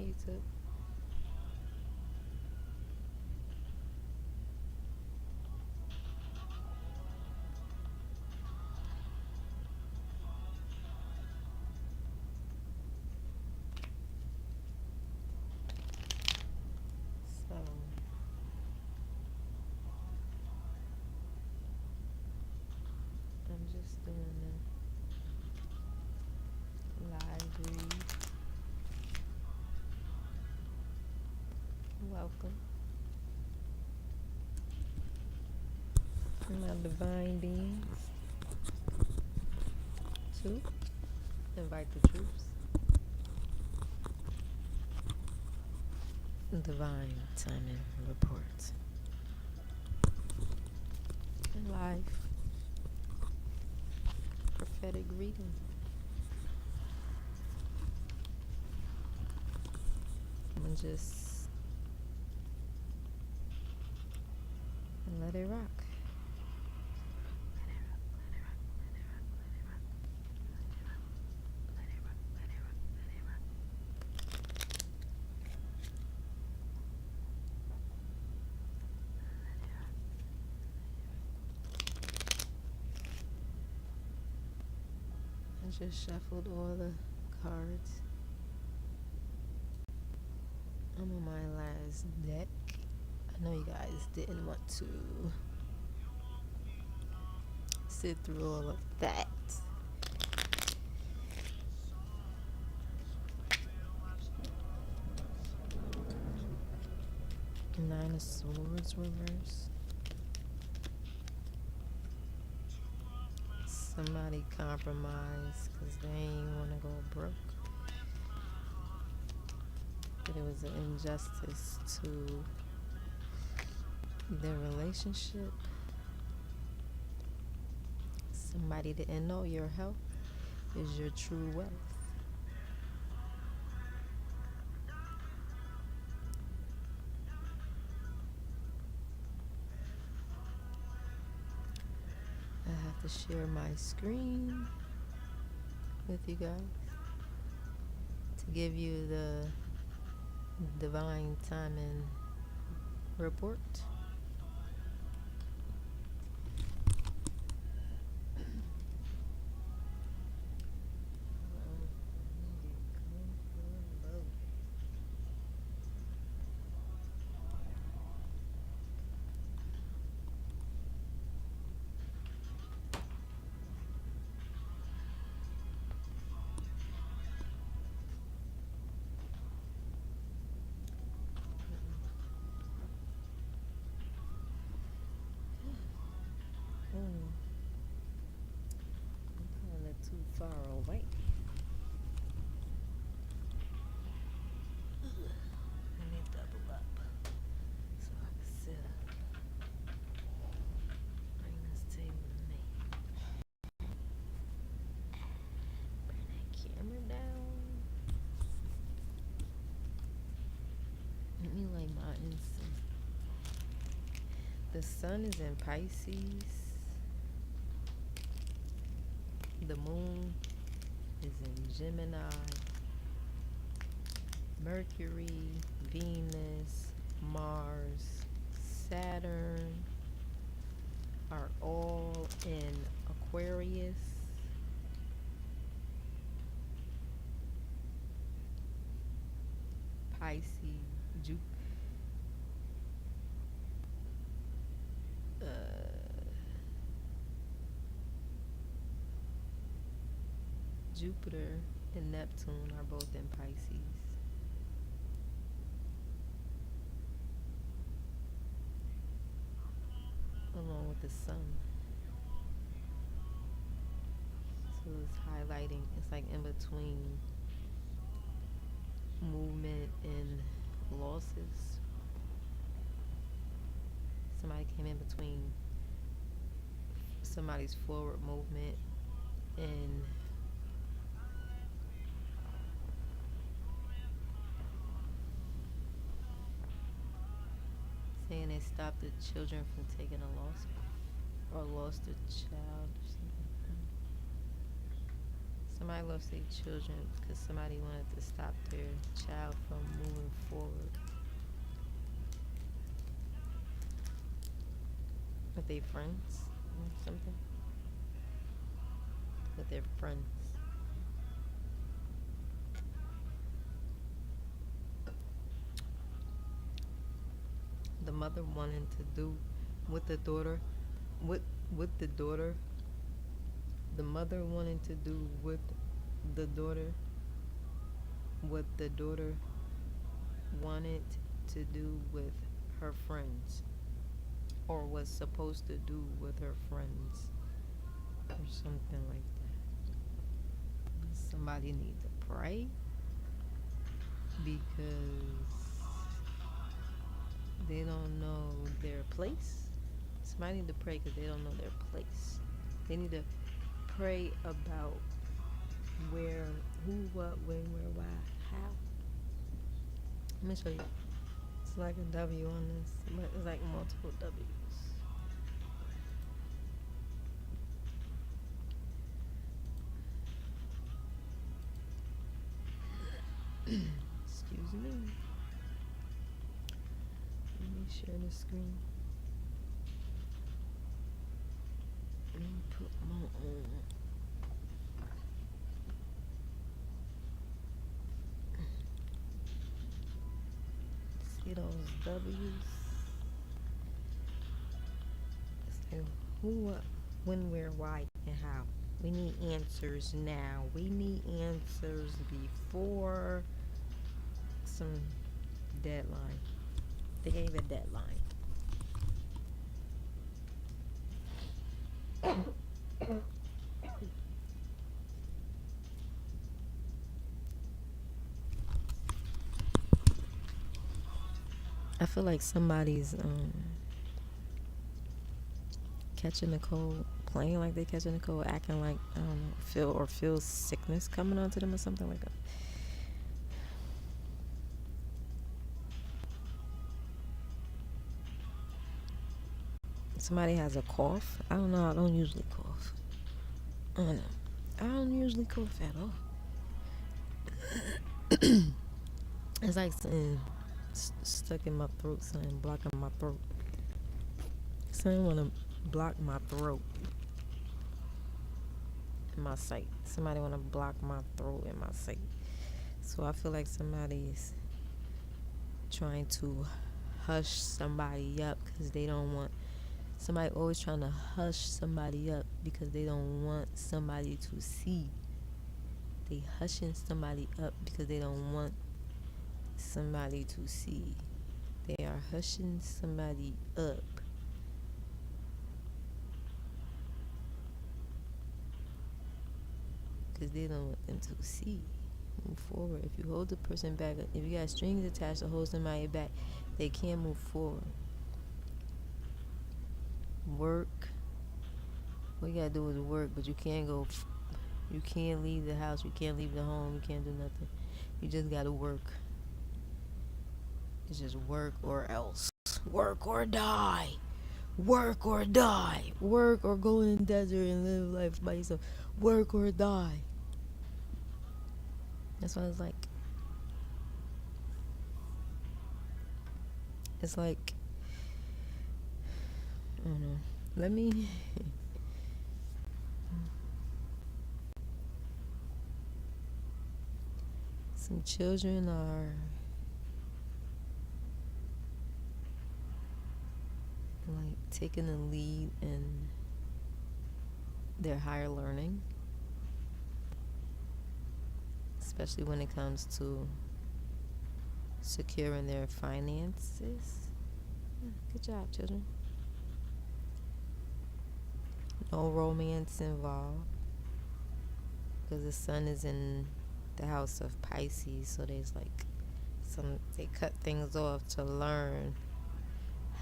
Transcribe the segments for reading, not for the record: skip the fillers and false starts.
YouTube. So I'm just doing a live read. Welcome. My divine beings to invite the troops. Divine timing report. And live prophetic reading. I'm gonna just let it rock. I just shuffled all the cards. I'm on my last deck. I know you guys didn't want to sit through all of that. Nine of Swords reverse. Somebody compromised because they ain't want to go broke. But it was an injustice to their relationship. Somebody didn't know your health is your true wealth. I have to share my screen with you guys to give you the divine timing report. I'm kind of too far away. Let me double up so I can sit up. Bring this table to me. Bring that camera down. Let me light my incense. The sun is in Pisces. The moon is in Gemini. Mercury, Venus, Mars, Saturn are all in Aquarius. Pisces, Jupiter and Neptune are both in Pisces. Along with the sun. So it's highlighting, it's like in between movement and losses. Somebody came in between somebody's forward movement and saying they stopped the children from taking a loss or lost a child or something like that. Somebody lost their children because somebody wanted to stop their child from moving forward with their friends or something. With their friends. The mother wanting to do with the daughter, with the daughter. The mother wanting to do with the daughter what the daughter wanted to do with her friends, or was supposed to do with her friends, or something like that. Somebody need to pray because they don't know their place. Somebody need to pray because they don't know their place. They need to pray about where, who, what, when, where, why, how. Let me show you. It's like a W on this, but it's like multiple W's. Excuse me. Let me share the screen. Let me put my own. See those W's? So who, what, when, where, why, and how. We need answers now. We need answers before some deadline. They gave a deadline. I feel like somebody's catching a cold, playing like they catching a cold, acting like I don't know, feel sickness coming onto them or something like that. Somebody has a cough. I don't know. I don't usually cough. I don't know. I don't usually cough at all. It's like something stuck in my throat, something blocking my throat. Something want to block my throat in my sight. Somebody want to block my throat in my sight. So I feel like somebody's trying to hush somebody up because they don't want. Somebody always trying to hush somebody up because they don't want somebody to see. They hushing somebody up because they don't want somebody to see. They are hushing somebody up because they don't want them to see. Move forward. If you hold the person back, if you got strings attached to hold somebody back, they can't move forward. Work. What you gotta do is work, but you can't go. You can't leave the house. You can't leave the home. You can't do nothing. You just gotta work. It's just work or else. Work or die. Work or die. Work or go in the desert and live life by yourself. Work or die. That's what it's like. It's like, I don't know. Let me. Some children are like taking the lead in their higher learning, especially when it comes to securing their finances. Good job, children. No romance involved because the sun is in the house of Pisces, so there's like they cut things off to learn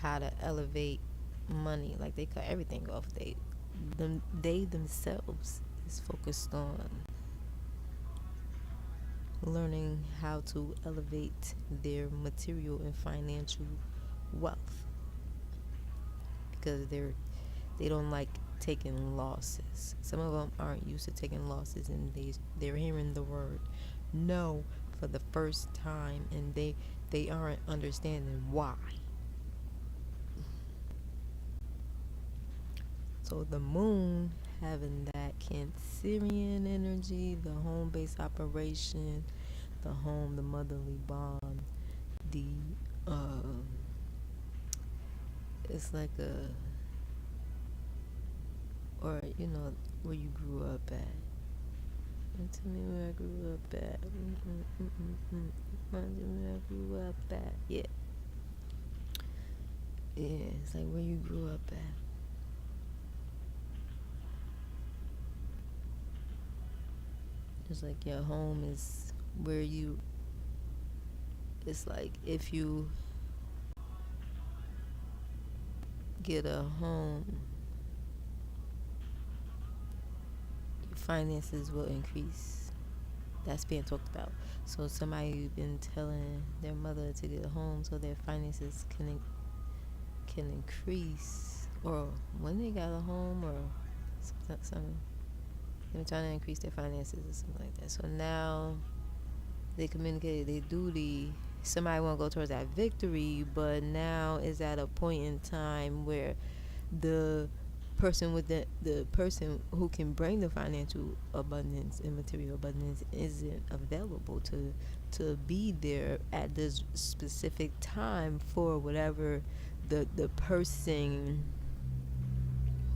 how to elevate money. Like they cut everything off. They themselves is focused on learning how to elevate their material and financial wealth because they don't like taking losses. Some of them aren't used to taking losses, and they're hearing the word no for the first time, and they aren't understanding why. So the moon having that Cancerian energy, the home base operation, the motherly bond, the it's like or where you grew up at. And tell me where I grew up at. Remind me where I grew up at. Yeah, it's like where you grew up at. It's like your home is where you. It's like if you get a home, your finances will increase. That's being talked about. So somebody been telling their mother to get a home so their finances can increase, or when they got a home, or something. They're trying to increase their finances or something like that. So now they communicated their duty. Somebody want to go towards that victory, but now is at a point in time where the person with the person who can bring the financial abundance and material abundance isn't available to be there at this specific time for whatever the person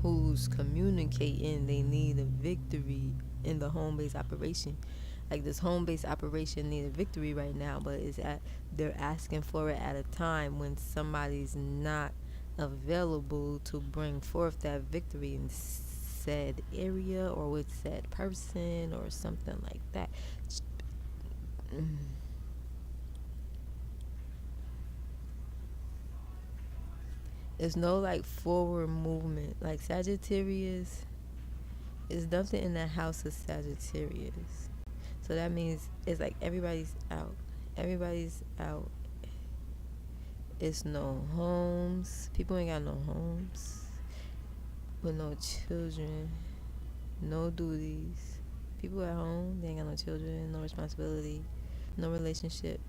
who's communicating they need a victory in the home-based operation. Like this home-based operation need a victory right now, but they're asking for it at a time when somebody's not available to bring forth that victory in said area or with said person or something like that. There's no like forward movement. Like Sagittarius is nothing in the house of Sagittarius. So that means it's like everybody's out. Everybody's out. It's no homes. People ain't got no homes. With no children. No duties. People at home, they ain't got no children, no responsibility, no relationship.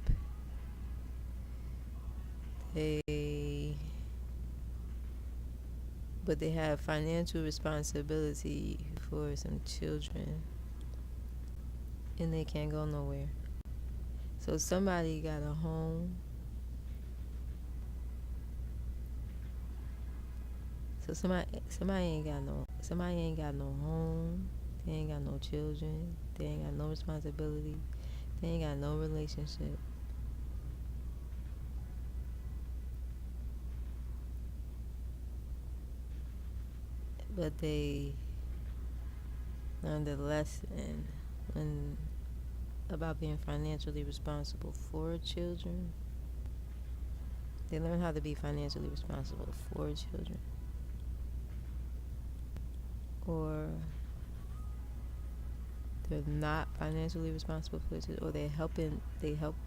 But they have financial responsibility for some children, and they can't go nowhere. So somebody got a home. So somebody ain't got no home. They ain't got no children. They ain't got no responsibility. They ain't got no relationship. But they learned a lesson about being financially responsible for children. They learn how to be financially responsible for children. Or they're not financially responsible for children, or they help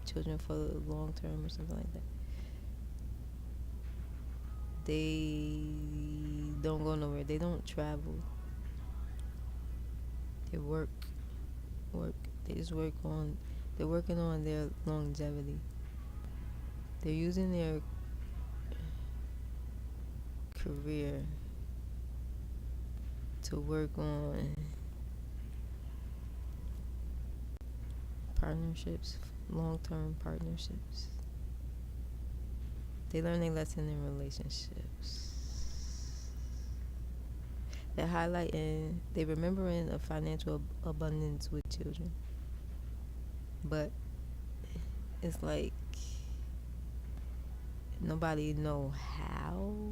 children for the long term or something like that. They don't go nowhere. They don't travel. They work. They just work on. They're working on their longevity. They're using their career to work on partnerships, long-term partnerships. They learn their lesson in relationships. They're highlighting, they remembering a financial abundance with children. But it's like nobody know how.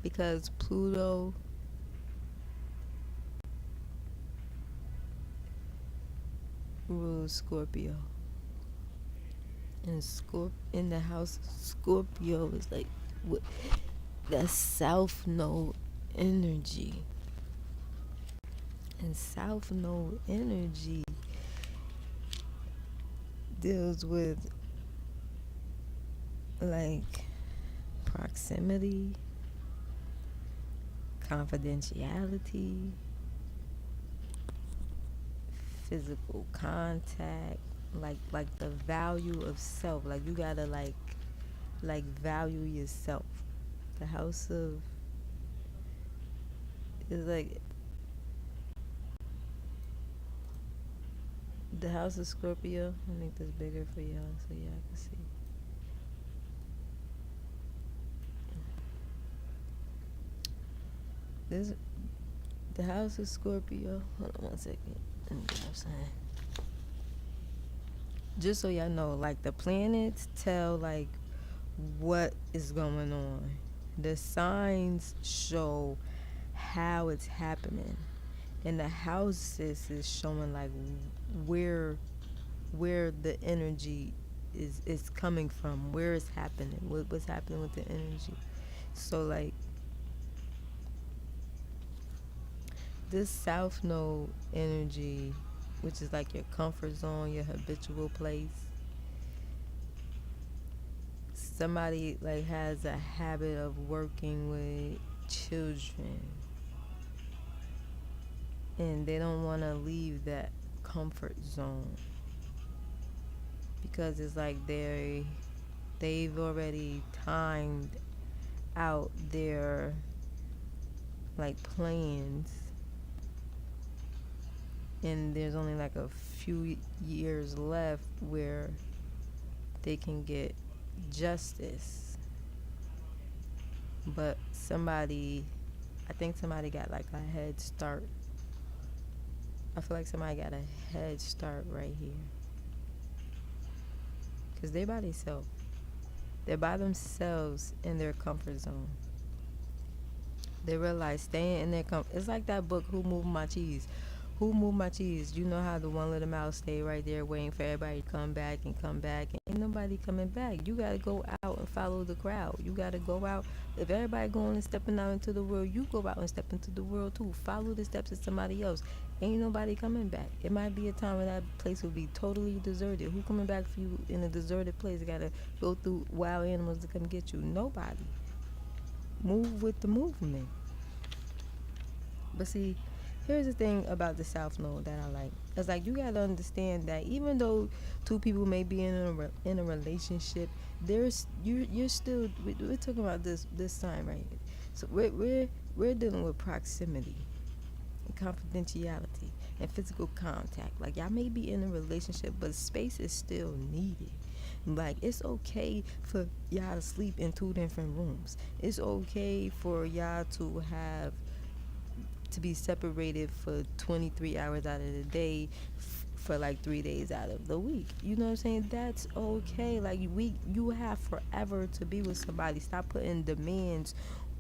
Because Pluto rules Scorpio. And in the house of Scorpio is like the South Node energy. And South Node energy deals with like proximity, confidentiality, physical contact, like the value of self. Like you gotta like value yourself. The house of is like the house of Scorpio. I think that's bigger for y'all, so y'all can see. This the house of Scorpio. Hold on one second. Let me get what I'm saying. Just so y'all know, like the planets tell like what is going on. The signs show how it's happening, and the houses is showing like where where the energy is coming from, where it's happening, what's happening with the energy. So like this south node energy, which is like your comfort zone, your habitual place. Somebody like has a habit of working with children, and they don't want to leave that comfort zone because it's like they've already timed out their like plans, and there's only like a few years left where they can get justice. But I think somebody got like a head start. I feel like somebody got a head start right here, because they're by themselves. They're by themselves in their comfort zone. They realize staying in their comfort. It's like that book, Who Moved My Cheese? Who moved my cheese? You know how the one little mouse stayed right there waiting for everybody to come back and come back, and ain't nobody coming back. You gotta go out and follow the crowd. You gotta go out. If everybody going and stepping out into the world, you go out and step into the world too. Follow the steps of somebody else. Ain't nobody coming back. It might be a time when that place will be totally deserted. Who coming back for you in a deserted place? You gotta go through wild animals to come get you. Nobody. Move with the movement. But see, here's the thing about the South Node that I like. It's like you gotta understand that even though two people may be in a relationship, you're still we're talking about this time right here. So we're dealing with proximity and confidentiality and physical contact. Like y'all may be in a relationship, but space is still needed. Like it's okay for y'all to sleep in two different rooms. It's okay for y'all to be separated for 23 hours out of the day for like 3 days out of the week. You know what I'm saying? That's okay. Like you have forever to be with somebody. Stop putting demands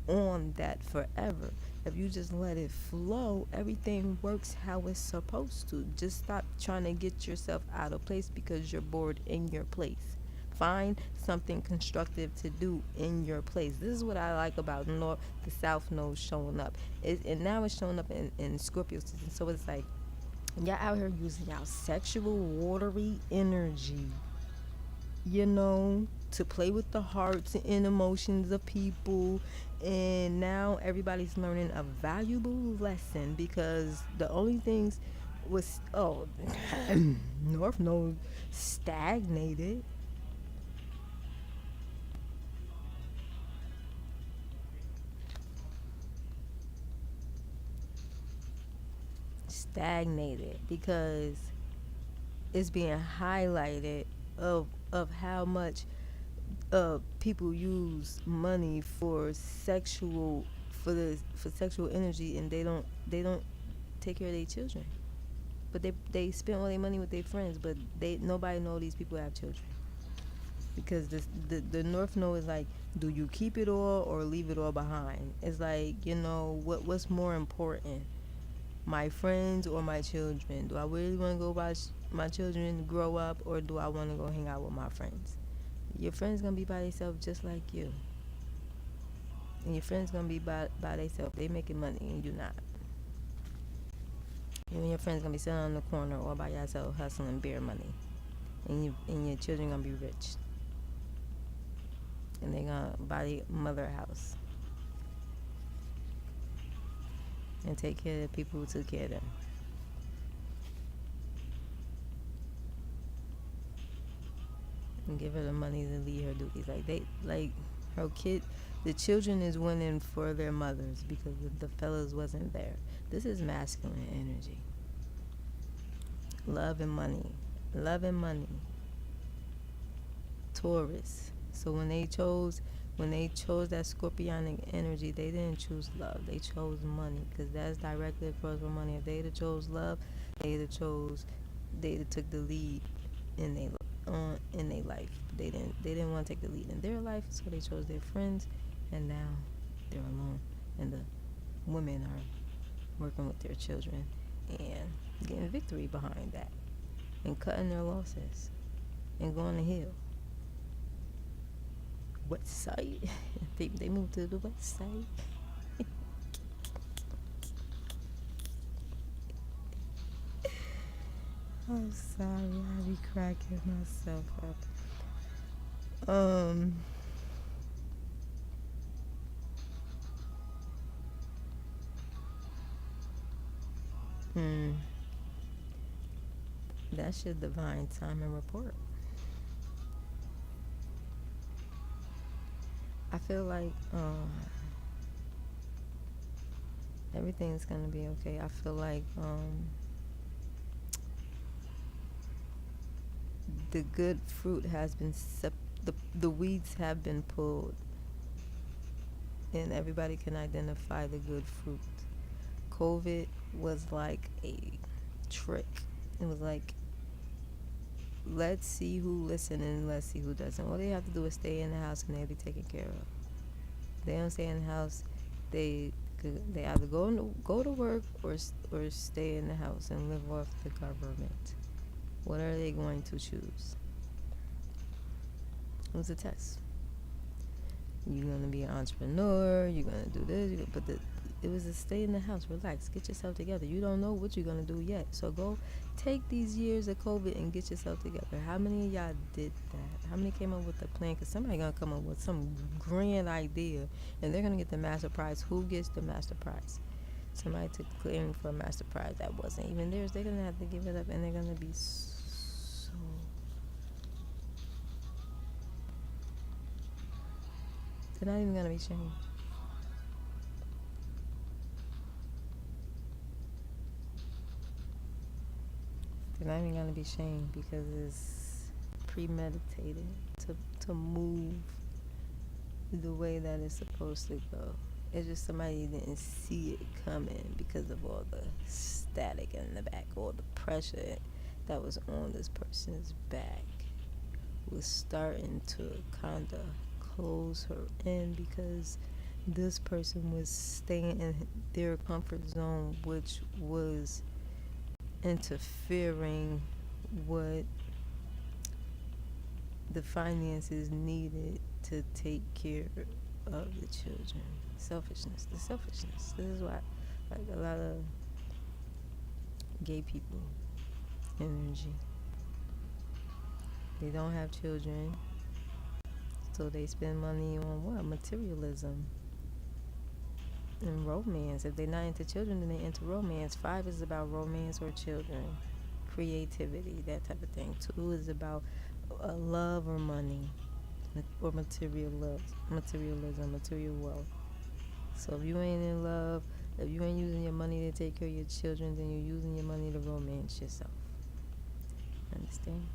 on that forever. If you just let it flow, everything works how it's supposed to. Just stop trying to get yourself out of place because you're bored in your place. Find something constructive to do in your place. This is what I like about the South Node showing up. And now it's showing up in Scorpio season. So it's like y'all out here using y'all sexual watery energy, to play with the hearts and emotions of people. And now everybody's learning a valuable lesson, because the only things was North Node stagnated. Stagnated because it's being highlighted of how much people use money for sexual energy, and they don't take care of their children. But they spend all their money with their friends, but nobody know these people have children. Because the North Node is like, do you keep it all or leave it all behind? It's like, what's more important, my friends or my children? Do I really want to go watch my children grow up, or do I want to go hang out with my friends? Your friends gonna be by themselves just like you, and your friends gonna be by themselves. They making money and you not. You and your friends gonna be sitting on the corner all by yourself hustling beer money, and your children gonna be rich, and they gonna buy their mother a house. and take care of the people who took care of them. And give her the money to lead her duties. Like her kid, the children is winning for their mothers because the fellas wasn't there. This is masculine energy. Love and money. Love and money. Taurus. So when they chose that scorpionic energy, they didn't choose love. They chose money because that's directly across from money. If they'd have chose love, they'd have took the lead in their life. They didn't want to take the lead in their life, so they chose their friends, and now they're alone. And the women are working with their children and getting victory behind that, and cutting their losses, and going to heal. West side. They moved to the west side. I'm sorry, I be cracking myself up. That's your divine time and report. I feel like everything's gonna be okay. I feel like the good fruit has been the weeds have been pulled, and everybody can identify the good fruit. COVID was like a trick. It was like, let's see who listens and let's see who doesn't. All they have to do is stay in the house and they'll be taken care of. If they don't stay in the house, they either go to work or stay in the house and live off the government. What are they going to choose? It was a test. You're going to be an entrepreneur, you're going to do this, but it was to stay in the house, relax, get yourself together. You don't know what you're going to do yet. So go take these years of COVID and get yourself together. How many of y'all did that? How many came up with a plan? Because somebody going to come up with some grand idea, and they're going to get the master prize. Who gets the master prize? Somebody took claim for a master prize that wasn't even theirs. They're going to have to give it up, and they're going to be so... They're not even going to be shamed. They're not even going to be shamed because it's premeditated to move the way that it's supposed to go. It's just somebody didn't see it coming because of all the static in the back, all the pressure that was on this person's back was starting to kind of close her in because this person was staying in their comfort zone, which was interfering with the finances needed to take care of the children. The selfishness. This is why, like, a lot of gay people energy. They don't have children, so they spend money on what? Materialism and romance. If they're not into children, then they're into romance. 5 is about romance or children, creativity, that type of thing. 2 is about love or money, or materialism, material wealth. So if you ain't in love, if you ain't using your money to take care of your children, then you're using your money to romance yourself. Understand?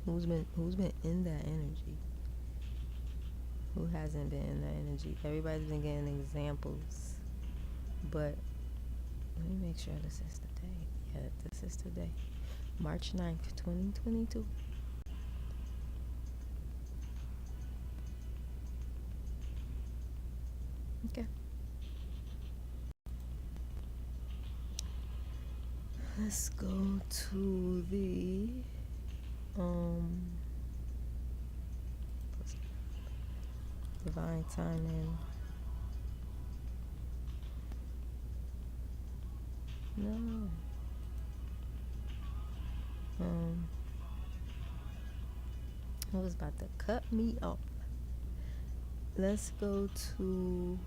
Who's been in that energy? Who hasn't been in that energy? Everybody's been getting examples, but let me make sure this is the day. Yeah, this is today, March 9th, 2022. Okay. Let's go to the divine timing. No. It was about to cut me off. Let's go to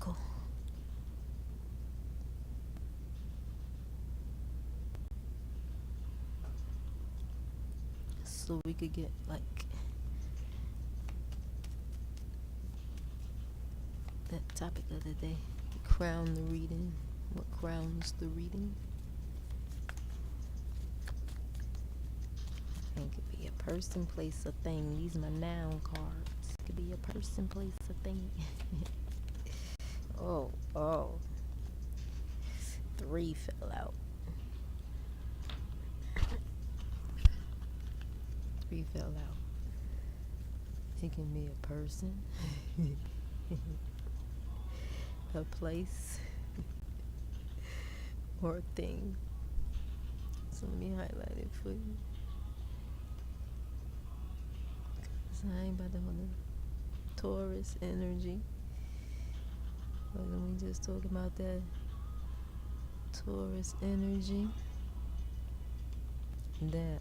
circle. So we could get like that topic of the day. Crown the reading. What crowns the reading? It could be a person, place, a thing. These are my noun cards. It could be a person, place, a thing. Oh. 3 fell out. 3 fell out. It can be a person, a place, or a thing. So let me highlight it for you. Cause I ain't about to hold a Taurus energy. Wasn't we just talking about that Taurus energy? That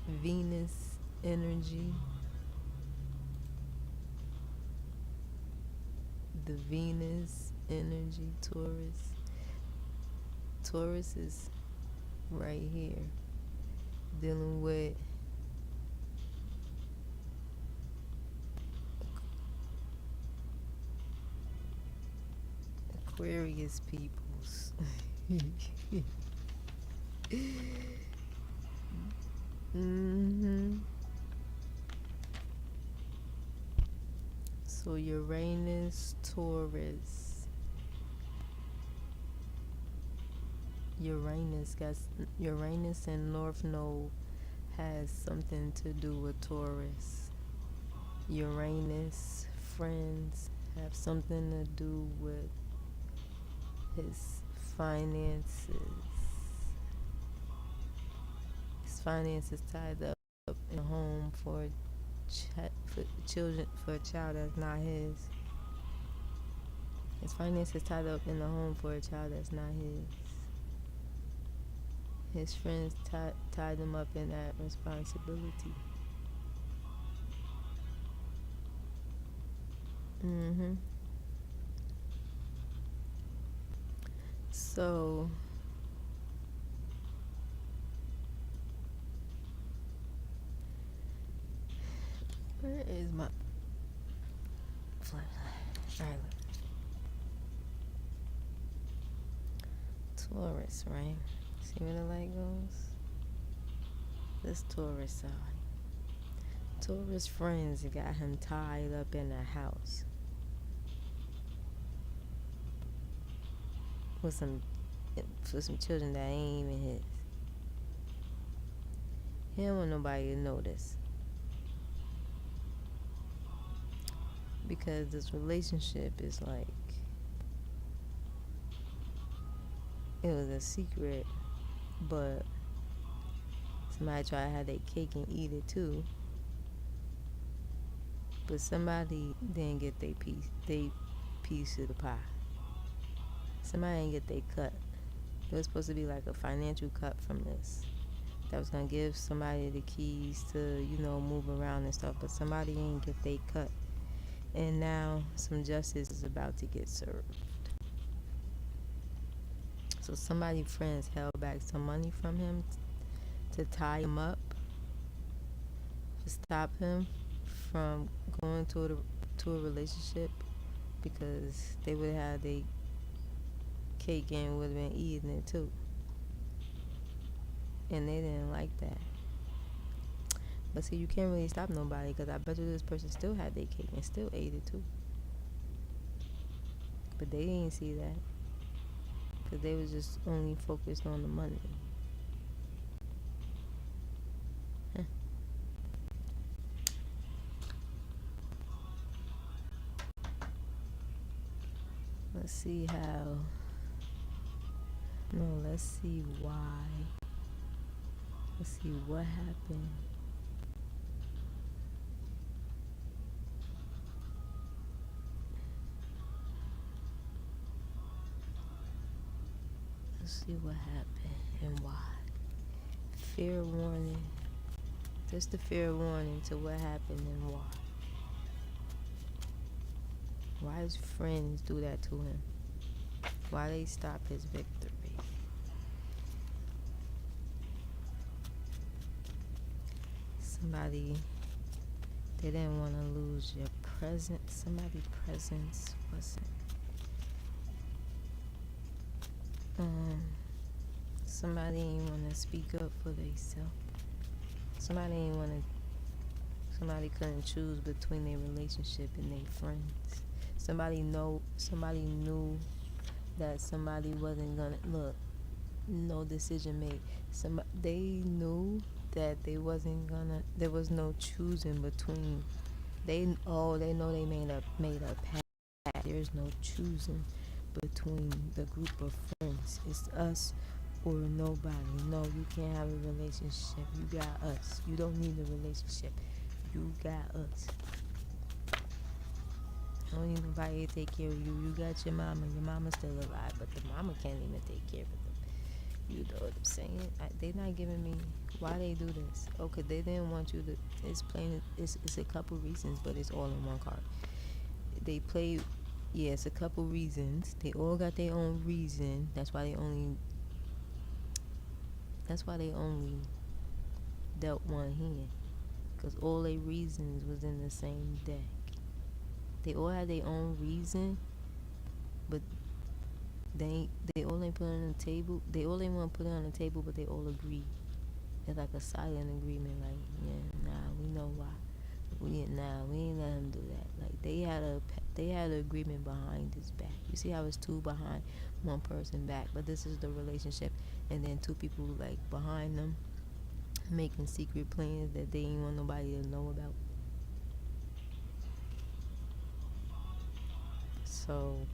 Venus energy. The Venus energy, Taurus. Taurus is right here, dealing with Aquarius peoples. So Uranus, Taurus. Uranus and North Node has something to do with Taurus. Uranus friends have something to do with his finances. His finances tied up in a home for a child that's not his. His finances tied up in a home for a child that's not his. His friends tied him up in that responsibility. So where is my flashlight? Alright. Taurus, right? See where the light goes? This Taurus side. Taurus friends got him tied up in a house for some children that ain't even his. He don't want nobody to notice, because this relationship is like, it was a secret, but somebody tried to have their cake and eat it too. But somebody didn't get their piece of the pie. Somebody didn't get their cut. It was supposed to be like a financial cut from this that was gonna give somebody the keys to, move around and stuff. But somebody didn't get their cut, and now some justice is about to get served. So somebody's friends held back some money from him to tie him up, to stop him from going to a relationship, because they would have their cake and would have been eating it too. And they didn't like that. But see, you can't really stop nobody, because I bet you this person still had their cake and still ate it too. But they didn't see that, because they was just only focused on the money. Let's see why. Let's see what happened. Let's see what happened and why. Fair warning. Just a fair warning to what happened and why. Why his friends do that to him? Why they stop his victory? Somebody, they didn't want to lose your presence. Somebody's presence wasn't. Somebody ain't want to speak up for themselves. Somebody ain't want to. Somebody couldn't choose between their relationship and their friends. Somebody knew that somebody wasn't gonna look. No decision made. They knew that they wasn't gonna. There was no choosing between. They know they made a pact. There's no choosing between the group of friends. It's us or nobody. No, you can't have a relationship. You got us. You don't need a relationship. You got us. I don't need nobody to take care of you. You got your mama. Your mama's still alive, but the mama can't even take care of them. You know what I'm saying? They not giving me why they do this. Okay, they didn't want you to. It's plain. It's a couple reasons, but it's all in one card. They play. Yeah, it's a couple reasons. They all got their own reason. That's why they only. That's why they only dealt one hand, cause all their reasons was in the same deck. They all had their own reason, but they all ain't put it on the table. They all ain't want to put it on the table, but they all agree. It's like a silent agreement. Like, yeah, nah, we know why. We ain't let him do that. Like they had an agreement behind his back. You see how it's two behind one person back, but this is the relationship, and then two people like behind them making secret plans that they ain't want nobody to know about. So,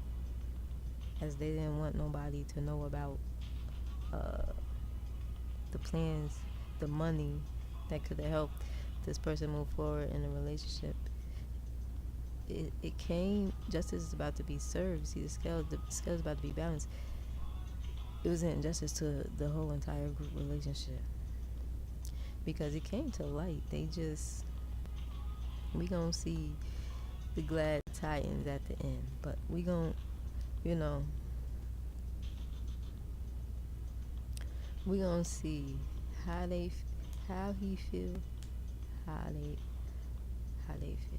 as they didn't want nobody to know about uh, the plans, the money that could have helped this person move forward in a relationship, it came. Justice is about to be served. See, the scale's about to be balanced. It was an injustice to the whole entire group relationship because it came to light. We gonna see the glad tidings at the end, but we gonna, you know, we gonna see how how he feel, how they feel.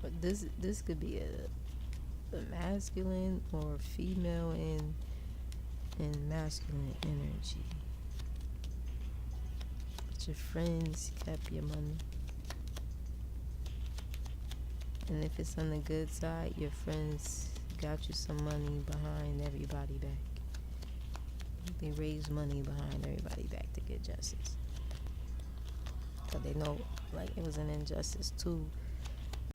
But this could be a masculine or female in masculine energy. But your friends kept your money. And if it's on the good side, your friends got you some money behind everybody back. They raised money behind everybody back to get justice. So they know, like, it was an injustice to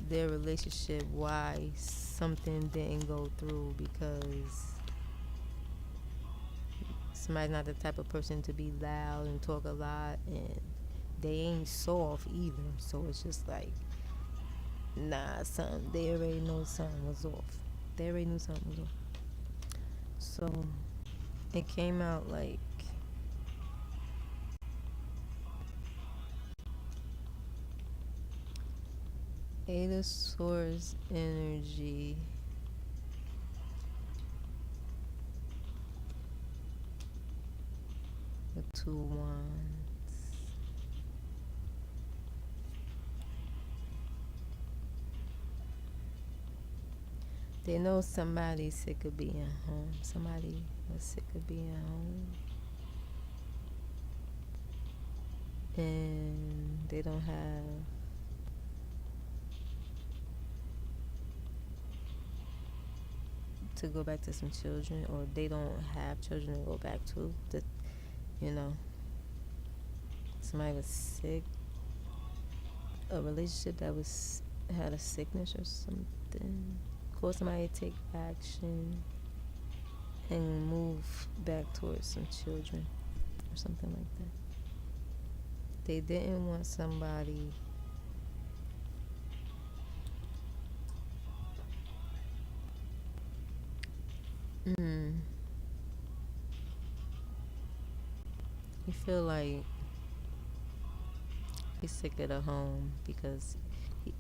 their relationship, why something didn't go through, because somebody's not the type of person to be loud and talk a lot, and they ain't soft either. So it's just like, nah, they already know something was off. They already knew something was off. So it came out like Eight of Swords energy. The Two Wands. They know somebody's sick of being home. Somebody was sick of being home. And they don't have to go back to some children, or they don't have children to go back to. That, you know, somebody was sick. A relationship that had a sickness or something. Cause somebody to take action and move back towards some children or something like that. They didn't want somebody you feel like He's sick of the home because he,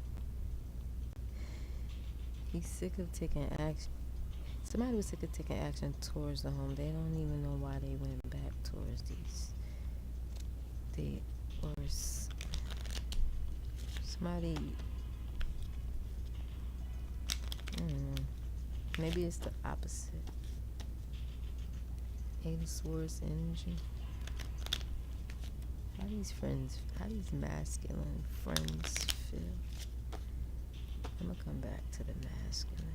he's sick of taking action. Somebody was sick of taking action towards the home. They don't even know why they went back towards these. They or somebody. I don't know. Maybe it's the opposite. Eight of Swords energy. How these masculine friends feel? I'm gonna come back to the masculine.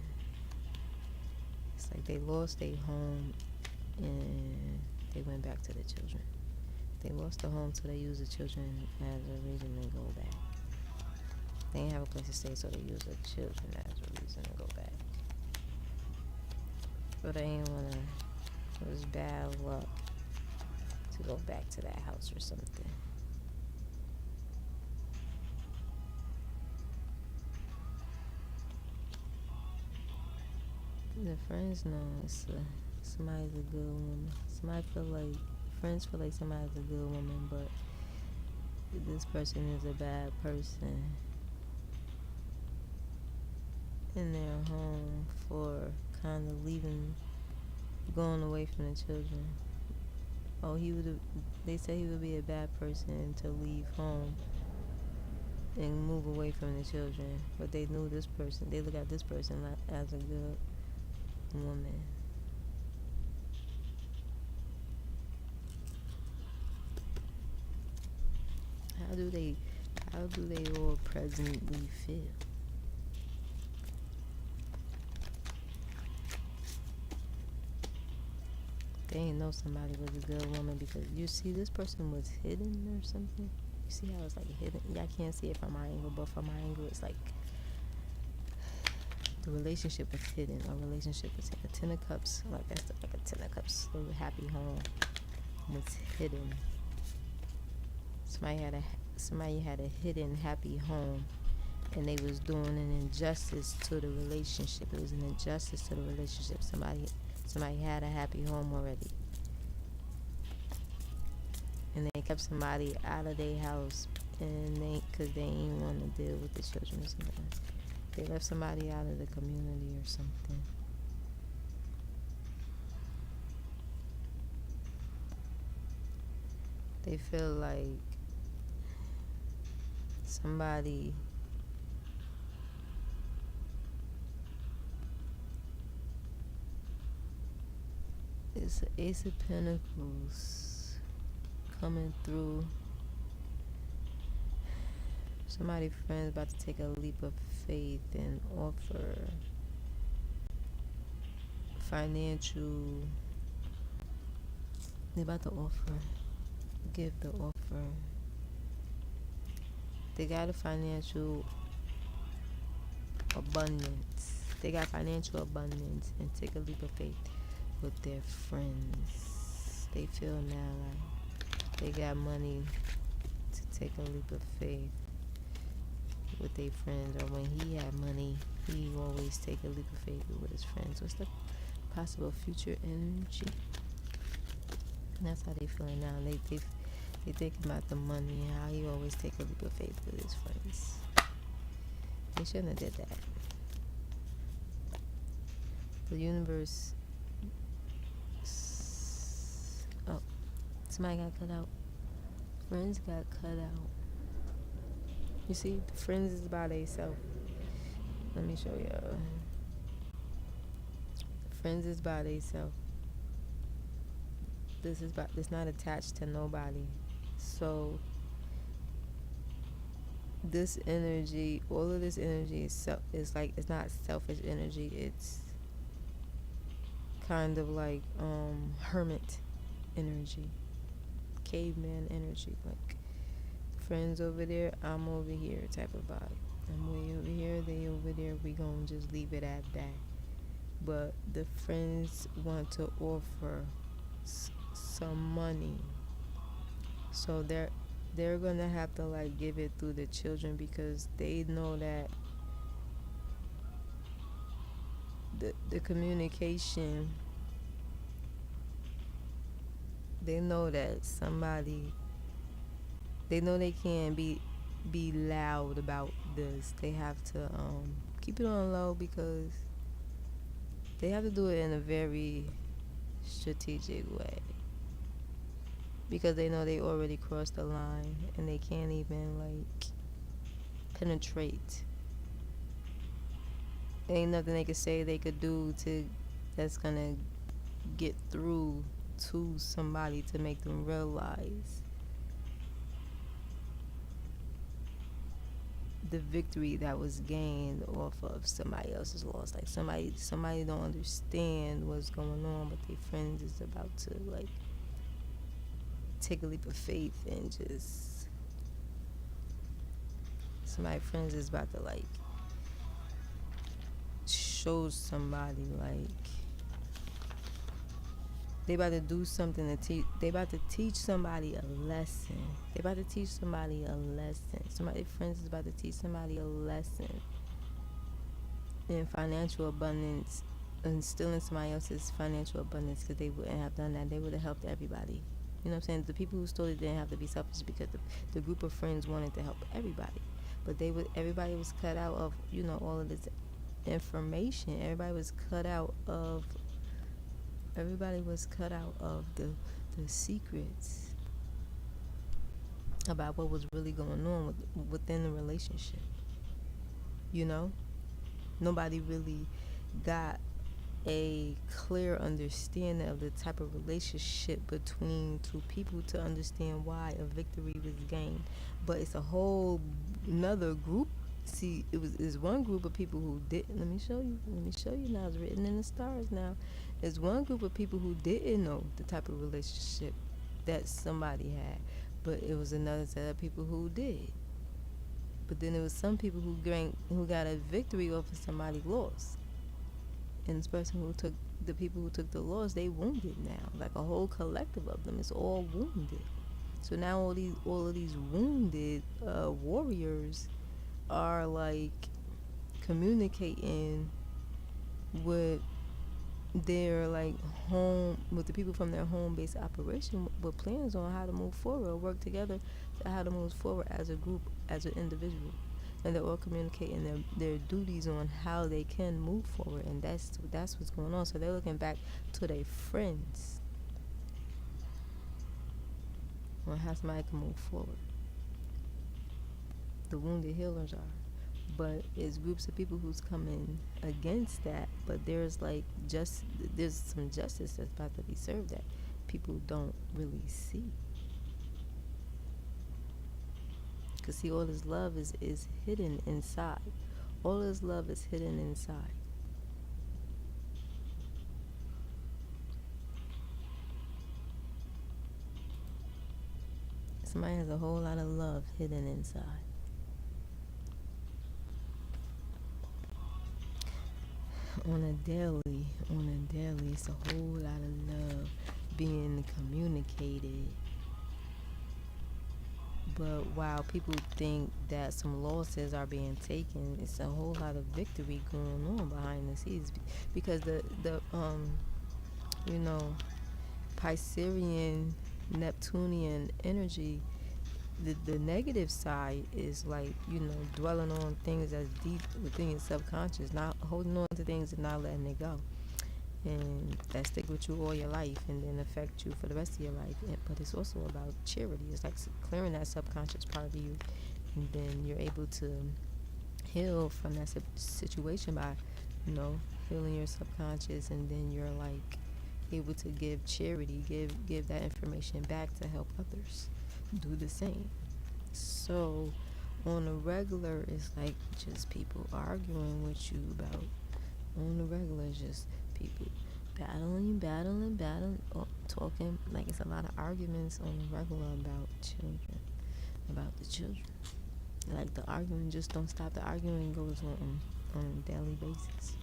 It's like they lost their home and they went back to the children. They lost the home, so they used the children as a reason to go back. They didn't have a place to stay, so they used the children as a reason to go back. But they didn't wanna. It was bad luck to go back to that house or something. The friends know somebody's a good woman. Friends feel like somebody's a good woman, but this person is a bad person in their home for kind of going away from the children. Oh, they said he would be a bad person to leave home and move away from the children, but they knew this person. They look at this person as a good woman. How do they all presently feel? They didn't know somebody was a good woman because you see this person was hidden or something. You see how it's like hidden? Yeah, I can't see it from my angle, but from my angle it's like the relationship was hidden. A relationship was a Ten of Cups, like that's like a Ten of Cups, a happy home was hidden. Somebody had a hidden happy home, and they was doing an injustice to the relationship. It was an injustice to the relationship. Somebody had a happy home already, and they kept somebody out of their house, and because they didn't want to deal with the children or something. They left somebody out of the community or something. They feel like somebody it's the Ace of Pentacles coming through. Somebody friends about to take a leap of faith and offer financial. They're about to give the offer. They got a financial abundance. They got financial abundance and take a leap of faith with their friends. They feel now like they got money to take a leap of faith with their friends, or when he had money, he always take a leap of faith with his friends. What's the possible future energy? And that's how they feeling now. They thinking about the money and how he always take a leap of faith with his friends. They shouldn't have did that. The universe. Oh, somebody got cut out. Friends got cut out. You see, friends is by themselves. Let me show y'all. Friends is by themselves. This not attached to nobody. So this energy, all of this energy is like, it's not selfish energy. It's kind of like hermit energy, caveman energy, like friends over there, I'm over here type of vibe. I'm way over here, they over there, we gonna just leave it at that. But the friends want to offer some money, so they're gonna have to like give it through the children, because they know that the communication, they know that they know they can't be be loud about this. They have to keep it on low because they have to do it in a very strategic way. Because they know they already crossed the line and they can't even like penetrate. There ain't nothing they could say they could do to that's gonna get through to somebody to make them realize the victory that was gained off of somebody else's loss. Like somebody don't understand what's going on, but their friends is about to like take a leap of faith and just somebody friends is about to like show somebody like they about to do something to teach. They about to teach somebody a lesson. They about to teach somebody a lesson. Somebody friends is about to teach somebody a lesson in financial abundance, instilling somebody else's financial abundance because they wouldn't have done that. They would have helped everybody. You know what I'm saying? The people who stole it didn't have to be selfish because the group of friends wanted to help everybody, but everybody was cut out of all of this information. Everybody was cut out of the secrets about what was really going on within the relationship. Nobody really got a clear understanding of the type of relationship between two people to understand why a victory was gained. But it's a whole another group. See, it's one group of people who didn't. Let me show you now. It's written in the stars now. There's one group of people who didn't know the type of relationship that somebody had, but it was another set of people who did. But then there was some people who got a victory over somebody lost. And this person the people who took the loss, they wounded now. Like a whole collective of them is all wounded. So now all of these wounded warriors are like communicating with their like home, with the people from their home based operation, with plans on how to move forward or work together to how to move forward as a group, as an individual. And they're all communicating their duties on how they can move forward, and that's what's going on. So they're looking back to their friends on how somebody can move forward. The wounded healers are, but it's groups of people who's coming against that. But there's some justice that's about to be served that people don't really see. Because see, all this love is hidden inside. All this love is hidden inside. Somebody has a whole lot of love hidden inside. On a daily, it's a whole lot of love being communicated. But while people think that some losses are being taken, it's a whole lot of victory going on behind the scenes, because the Piscean, Neptunian energy, the negative side is like dwelling on things that's deep within your subconscious, not holding on to things and not letting it go, and that stick with you all your life and then affect you for the rest of your life. But it's also about charity. It's like clearing that subconscious part of you, and then you're able to heal from that situation by healing your subconscious, and then you're like able to give charity, give that information back to help others do the same. So on a regular, it's like just people arguing with you about, on the regular, it's just people battling, talking. Like it's a lot of arguments on the regular about the children. Like the arguing just don't stop. The arguing goes on a daily basis.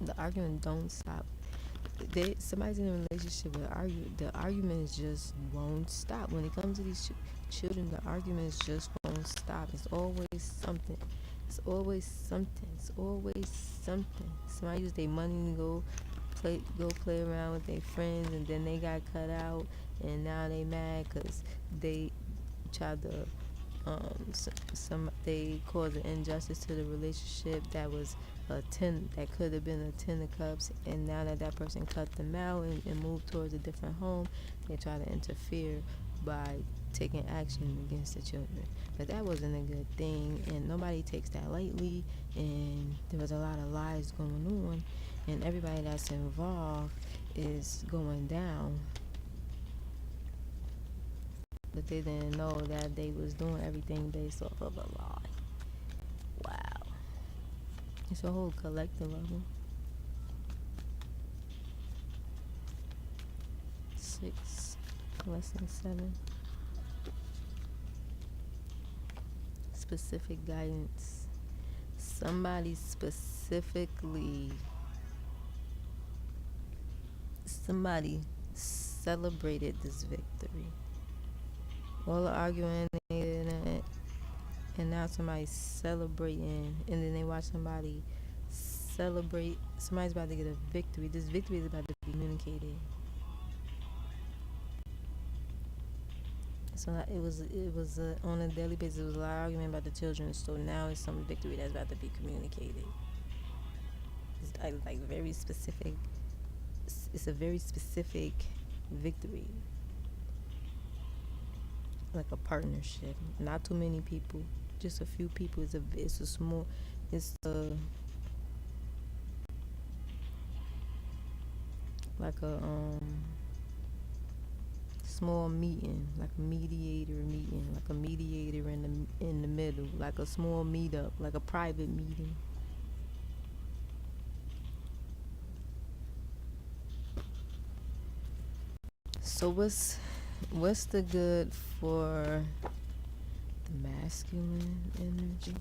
The argument don't stop. Somebody's in a relationship with the arguments just won't stop. When it comes to these children, the arguments just won't stop. It's always something. Somebody used their money to go play around with their friends, and then they got cut out, and now they mad because they tried to some they caused an injustice to the relationship that was a 10, that could have been a 10 of cups, and now that that person cut them out and moved towards a different home, they try to interfere by taking action against the children. But that wasn't a good thing, and nobody takes that lightly, and there was a lot of lies going on, and everybody that's involved is going down, but they didn't know that they was doing everything based off of a lie. Wow. It's a whole collective of them. 6, lesson 7. Specific guidance. Somebody celebrated this victory. All the arguing, and now somebody's celebrating, and then they watch somebody celebrate. Somebody's about to get a victory. This victory is about to be communicated. So it was on a daily basis. It was a lot of argument about the children. So now it's some victory that's about to be communicated. It's like very specific. It's a very specific victory, like a partnership. Not too many people, just a few people. It's a small. It's like a small meeting, like a mediator meeting, like a mediator in the middle, like a small meetup, like a private meeting. So what's the good for the masculine energy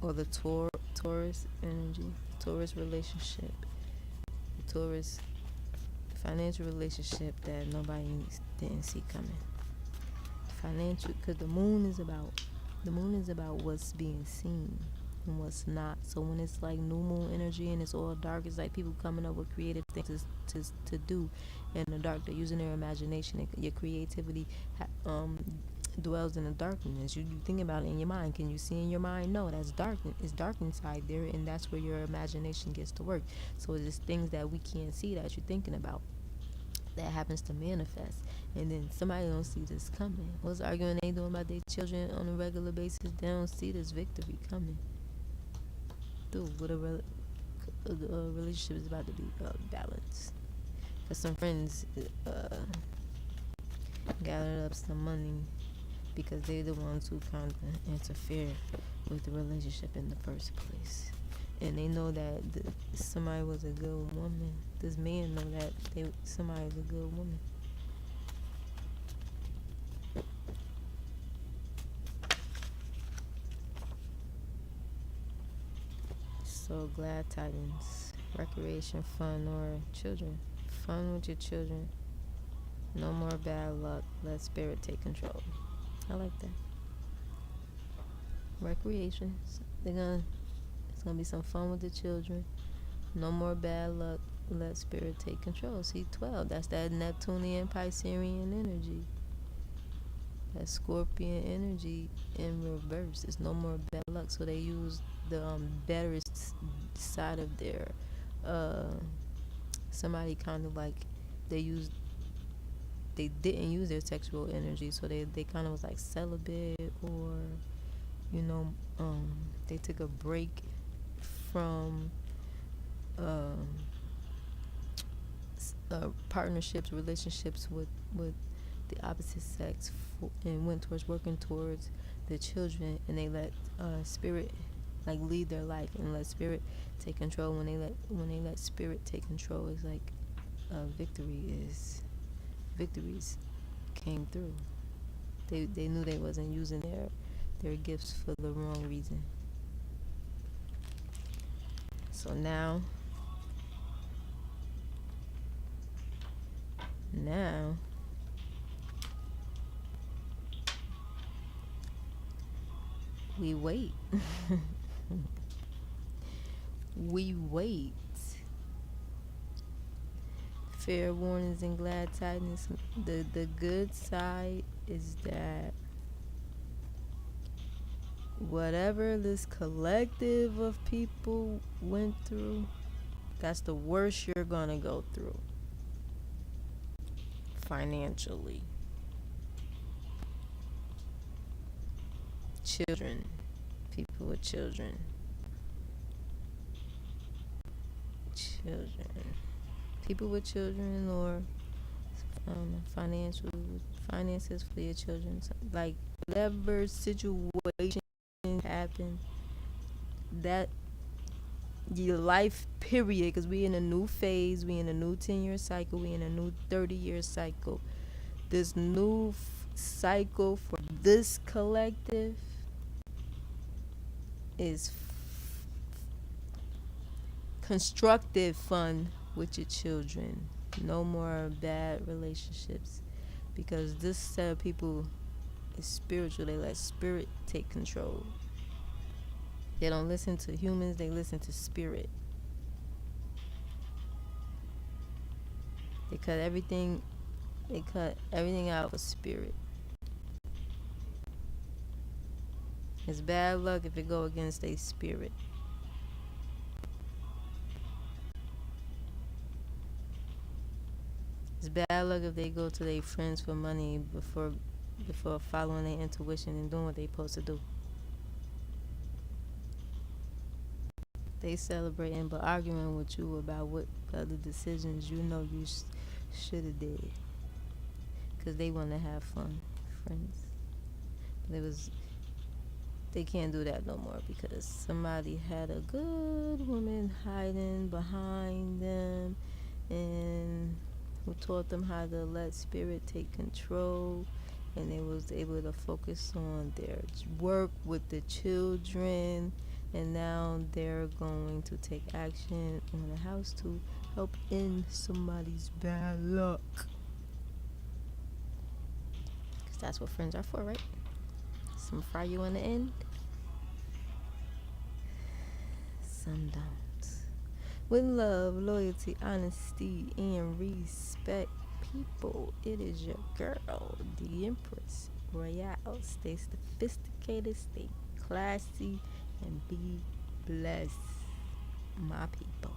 or the Taurus energy, Taurus relationship, the Taurus financial relationship that nobody didn't see coming? Financial, because the moon is about what's being seen and what's not. So when it's like new moon energy and it's all dark, it's like people coming up with creative things to do in the dark. They're using their imagination. Your creativity dwells in the darkness. You think about it in your mind. Can you see in your mind? No, that's dark. It's dark inside there, and that's where your imagination gets to work. So it's things that we can't see that you're thinking about that happens to manifest, and then somebody don't see this coming. What's the argument they doing about their children on a regular basis? They don't see this victory coming through what a relationship is about to be balanced. Because some friends gathered up some money because they're the ones who kind of interfere with the relationship in the first place. And they know that somebody was a good woman. This man know that somebody was a good woman. So glad tidings, recreation, fun, or children. Fun with your children. No more bad luck. Let spirit take control. I like that. Recreation. It's gonna be some fun with the children. No more bad luck. Let spirit take control. See, 12. That's that Neptunian Piscean energy. That Scorpion energy in reverse. It's no more bad luck. So they use the better side of their somebody kind of like they didn't use their sexual energy, so they kind of was like celibate, or they took a break from partnerships, relationships with the opposite sex, and went towards working towards the children, and they let spirit like lead their life and let spirit take control. When they let spirit take control, it's like victories came through. They knew they wasn't using their gifts for the wrong reason. So now we wait. We wait. Fair warnings and glad tidings. The good side is that whatever this collective of people went through, that's the worst you're gonna go through financially. Children, people with children, people with children, or finances for your children. Like whatever situation happened, that your life period, because we in a new phase, we in a new 10-year cycle, we in a new 30-year cycle. This new cycle for this collective is constructive fun with your children. No more bad relationships, because this set of people is spiritual. They let spirit take control. They don't listen to humans, they listen to spirit. They cut everything out with spirit. It's bad luck if it go against a spirit. It's bad luck if they go to their friends for money before following their intuition and doing what they supposed to do. They celebrating but arguing with you about what other decisions you know you should have did, because they want to have fun, friends. They can't do that no more, because somebody had a good woman hiding behind them, and who taught them how to let spirit take control, and they was able to focus on their work with the children, and now they're going to take action on the house to help end somebody's bad luck. Because that's what friends are for, right? Some fry you in the end, some don't. With love, loyalty, honesty, and respect, people, it is your girl, the Empress Royale. Stay sophisticated, stay classy, and be blessed, my people.